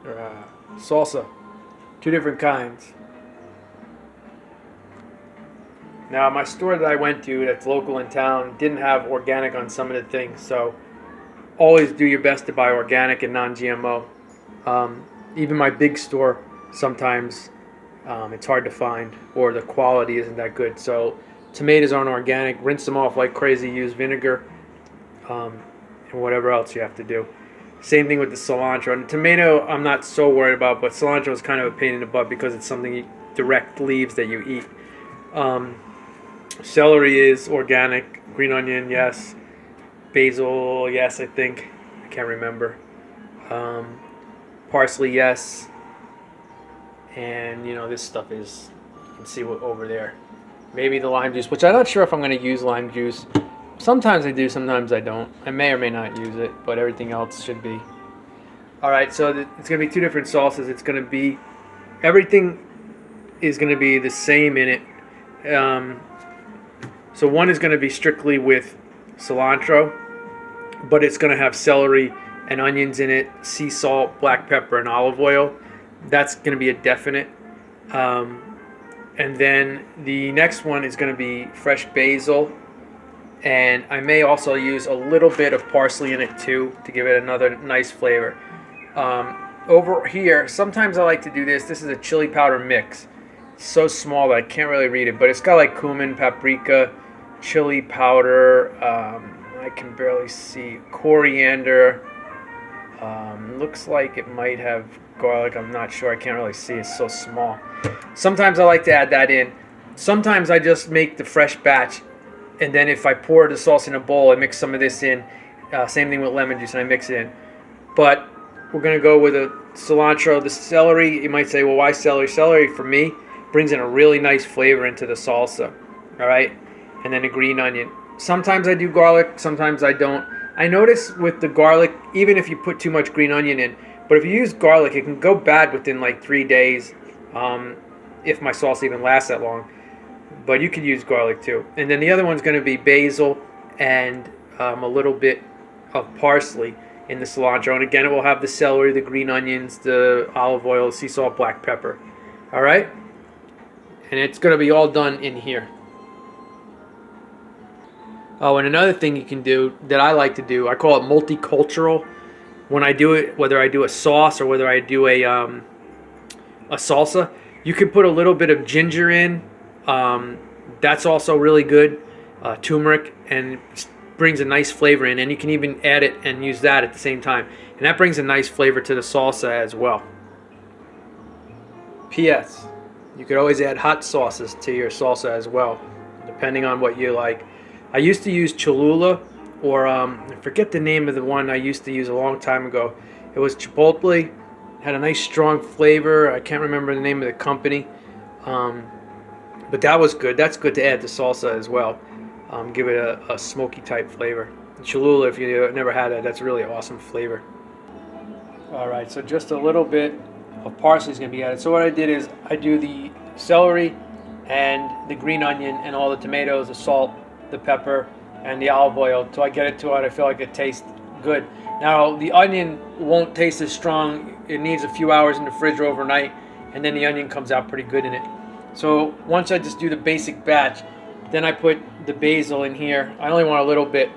or salsa. Two different kinds. Now, my store that I went to that's local in town didn't have organic on some of the things, so always do your best to buy organic and non-GMO. Even my big store, sometimes it's hard to find, or the quality isn't that good. So tomatoes aren't organic. Rinse them off like crazy. Use vinegar and whatever else you have to do. Same thing with the cilantro. And the tomato, I'm not so worried about, but cilantro is kind of a pain in the butt because it's something direct leaves that you eat. Celery is organic. Green onion, yes. Basil, yes, I think. I can't remember. Parsley, yes. And, this stuff is, you can see what over there. Maybe the lime juice, which I'm not sure if I'm going to use lime juice. Sometimes I do, sometimes I don't. I may or may not use it, but everything else should be. Alright, so it's going to be two different sauces. It's going to be, everything is going to be the same in it. So one is going to be strictly with cilantro, but it's going to have celery and onions in it, sea salt, black pepper, and olive oil. That's going to be a definite. And then the next one is going to be fresh basil. And I may also use a little bit of parsley in it too to give it another nice flavor. Over here, sometimes I like to do this. This is a chili powder mix. It's so small that I can't really read it, but it's got like cumin, paprika, chili powder, I can barely see, coriander, looks like it might have garlic, I'm not sure, I can't really see, it's so small. Sometimes I like to add that in. Sometimes I just make the fresh batch, and then if I pour the sauce in a bowl, I mix some of this in. Same thing with lemon juice, and I mix it in. But we're going to go with a cilantro. The celery, you might say, well, why celery? Celery, for me, brings in a really nice flavor into the salsa. All right? And then a green onion. Sometimes I do garlic, sometimes I don't. I notice with the garlic, even if you put too much green onion in, but if you use garlic, it can go bad within like 3 days, if my sauce even lasts that long. But you could use garlic too. And then the other one's going to be basil and a little bit of parsley in the cilantro. And again, it will have the celery, the green onions, the olive oil, sea salt, black pepper. All right? And it's going to be all done in here. Oh, and another thing you can do that I like to do, I call it multicultural. When I do it, whether I do a sauce or whether I do a salsa, you can put a little bit of ginger in. That's also really good. Turmeric, and brings a nice flavor in. And you can even add it and use that at the same time. And that brings a nice flavor to the salsa as well. P.S. You could always add hot sauces to your salsa as well, depending on what you like. I used to use Cholula, or I forget the name of the one I used to use a long time ago. It was Chipotle, had a nice strong flavor. I can't remember the name of the company, but that was good. That's good to add to salsa as well. Give it a smoky type flavor. Cholula, if you never had it, that's a really awesome flavor. All right, so just a little bit of parsley is going to be added. So what I did is I do the celery and the green onion and all the tomatoes, the salt, the pepper, and the olive oil until I get it to it. I feel like it tastes good. Now, the onion won't taste as strong. It needs a few hours in the fridge or overnight, and then the onion comes out pretty good in it. So once I just do the basic batch, then I put the basil in here. I only want a little bit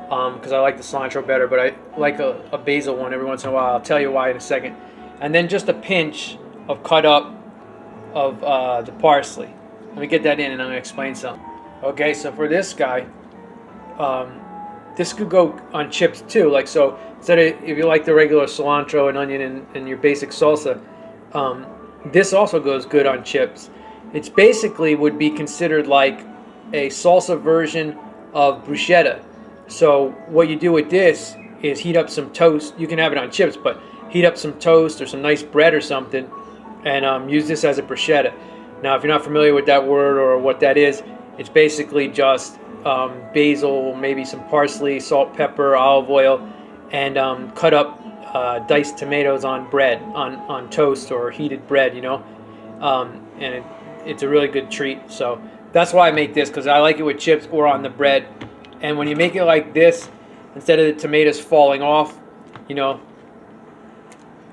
because I like the cilantro better, but I like a basil one every once in a while. I'll tell you why in a second. And then just a pinch of cut up of the parsley. Let me get that in and I'm going to explain something. Okay, so for this guy, this could go on chips too. Like, so instead of, if you like the regular cilantro and onion and your basic salsa, this also goes good on chips. It's basically would be considered like a salsa version of bruschetta. So what you do with this is heat up some toast. You can have it on chips, but heat up some toast or some nice bread or something, and use this as a bruschetta. Now, if you're not familiar with that word or what that is, it's basically just basil, maybe some parsley, salt, pepper, olive oil, and cut up diced tomatoes on bread, on toast or heated bread, and it's a really good treat. So that's why I make this, because I like it with chips or on the bread. And when you make it like this, instead of the tomatoes falling off,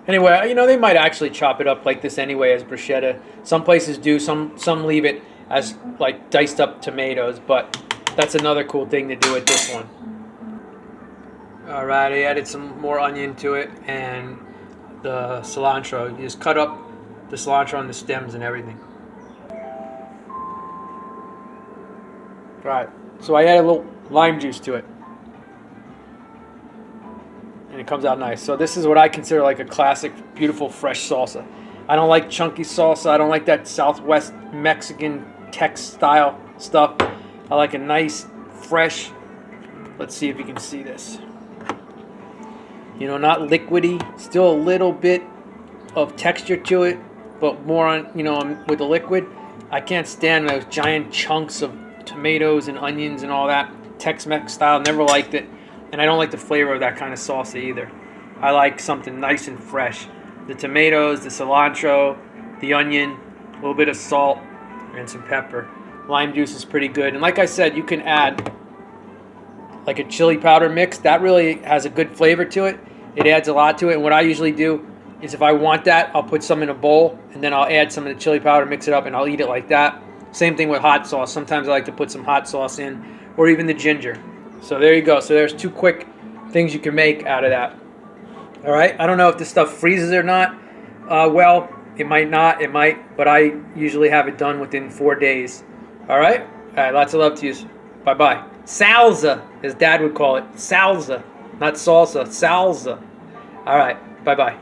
Anyway, you know, they might actually chop it up like this anyway as bruschetta. Some places do. Some leave it as like diced up tomatoes, but that's another cool thing to do with this one. All right, I added some more onion to it and the cilantro. You just cut up the cilantro on the stems and everything. All right, so I added a little lime juice to it. And it comes out nice. So this is what I consider like a classic, beautiful, fresh salsa. I don't like chunky salsa. I don't like that Southwest Mexican Tex style stuff. I like a nice, fresh, let's see if you can see this. You know, not liquidy, still a little bit of texture to it, but more on, you know, with the liquid. I can't stand those giant chunks of tomatoes and onions and all that. Tex-Mex style, never liked it. And I don't like the flavor of that kind of salsa either. I like something nice and fresh. The tomatoes, the cilantro, the onion, a little bit of salt, and some pepper. Lime juice is pretty good. And like I said, you can add like a chili powder mix. That really has a good flavor to it. It adds a lot to it. And what I usually do is if I want that, I'll put some in a bowl, and then I'll add some of the chili powder, mix it up, and I'll eat it like that. Same thing with hot sauce. Sometimes I like to put some hot sauce in, or even the ginger. So there you go. So there's 2 quick things you can make out of that. All right. I don't know if this stuff freezes or not. Well, it might not. It might. But I usually have it done within 4 days. All right. All right. Lots of love to you. Bye-bye. Salsa, as Dad would call it. Salsa. Not salsa. Salsa. All right. Bye-bye.